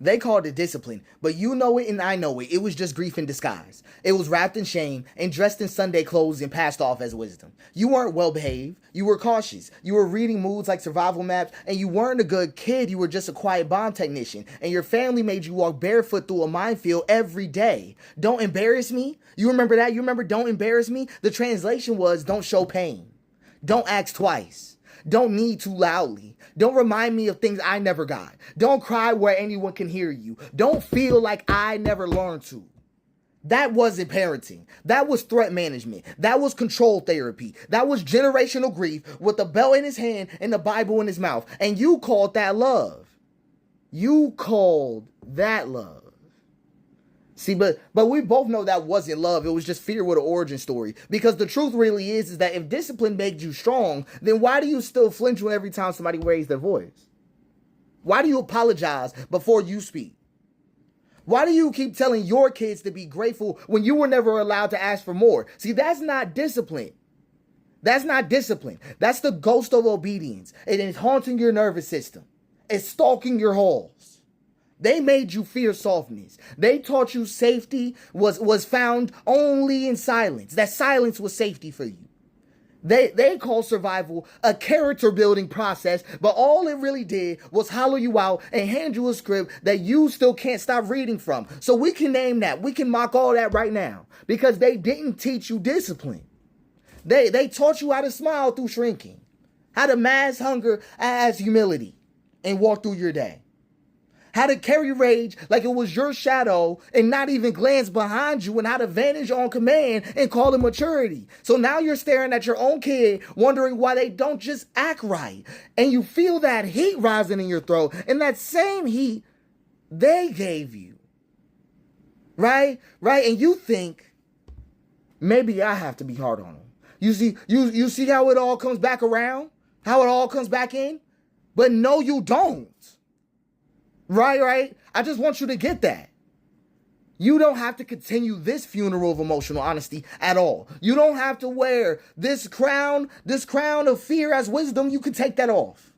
They called it discipline, but you know it and I know it. It was just grief in disguise. It was wrapped in shame and dressed in Sunday clothes and passed off as wisdom. You weren't well behaved. You were cautious. You were reading moods like survival maps, and you weren't a good kid. You were just a quiet bomb technician, and your family made you walk barefoot through a minefield every day. Don't embarrass me. You remember that? You remember don't embarrass me? The translation was don't show pain. Don't ask twice. Don't need too loudly. Don't remind me of things I never got. Don't cry where anyone can hear you. Don't feel like I never learned to. That wasn't parenting. That was threat management. That was control therapy. That was generational grief with the belt in his hand and the Bible in his mouth. And you called that love. You called that love. See, but we both know that wasn't love. It was just fear with an origin story. Because the truth really is that if discipline made you strong, then why do you still flinch when every time somebody raises their voice? Why do you apologize before you speak? Why do you keep telling your kids to be grateful when you were never allowed to ask for more? See, that's not discipline. That's not discipline. That's the ghost of obedience. It is haunting your nervous system. It's stalking your halls. They made you fear softness. They taught you safety was found only in silence. That silence was safety for you. They call survival a character building process, but all it really did was hollow you out and hand you a script that you still can't stop reading from. So we can name that. We can mock all that right now because they didn't teach you discipline. They taught you how to smile through shrinking, how to mask hunger as humility and walk through your day. How to carry rage like it was your shadow and not even glance behind you, and how to vanish on command and call it maturity. So now you're staring at your own kid wondering why they don't just act right. And you feel that heat rising in your throat, and that same heat they gave you. Right? And you think, maybe I have to be hard on them. You see how it all comes back around? How it all comes back in? But no, you don't. Right? I just want you to get that. You don't have to continue this funeral of emotional honesty at all. You don't have to wear this crown of fear as wisdom. You can take that off.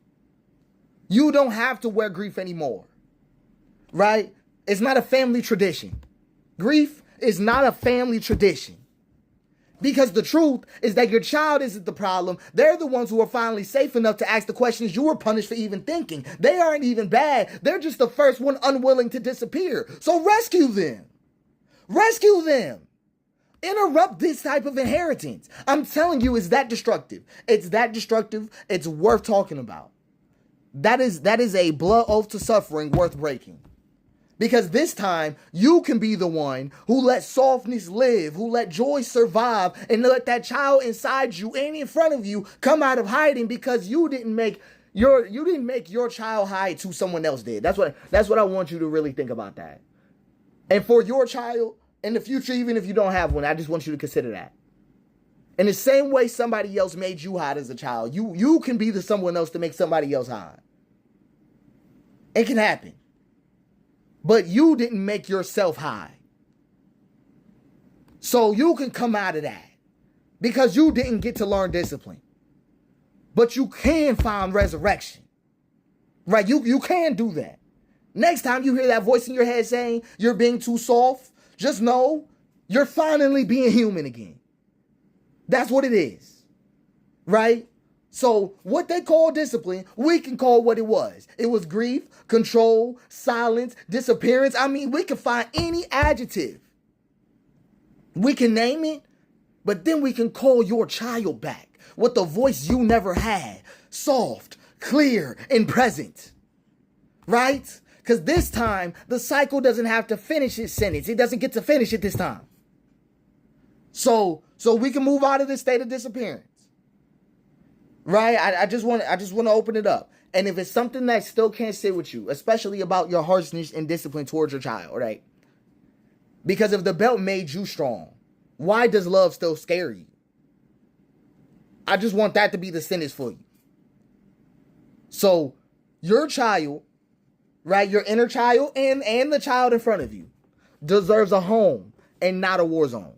You don't have to wear grief anymore. Right? It's not a family tradition. Grief is not a family tradition. Because the truth is that your child isn't the problem. They're the ones who are finally safe enough to ask the questions you were punished for even thinking. They aren't even bad. They're just the first one unwilling to disappear. So rescue them. Rescue them. Interrupt this type of inheritance. I'm telling you, it's that destructive. It's that destructive. It's worth talking about. That is a blood oath to suffering worth breaking. Because this time, you can be the one who let softness live, who let joy survive, and let that child inside you and in front of you come out of hiding because you didn't make your child hide who someone else did. That's what I want you to really think about that. And for your child in the future, even if you don't have one, I just want you to consider that. In the same way somebody else made you hide as a child, you can be the someone else to make somebody else hide. It can happen. But you didn't make yourself high. So you can come out of that. Because you didn't get to learn discipline. But you can find resurrection. Right? You can do that. Next time you hear that voice in your head saying you're being too soft, just know you're finally being human again. That's what it is. Right? So what they call discipline, we can call what it was. It was grief, control, silence, disappearance. I mean, we can find any adjective. We can name it, but then we can call your child back with the voice you never had. Soft, clear, and present. Right? Because this time, the cycle doesn't have to finish its sentence. It doesn't get to finish it this time. So we can move out of this state of disappearance. Right? I just want to open it up. And if it's something that still can't sit with you, especially about your harshness and discipline towards your child, right? Because if the belt made you strong, why does love still scare you? I just want that to be the sentence for you. So your child, right? Your inner child and the child in front of you deserves a home and not a war zone.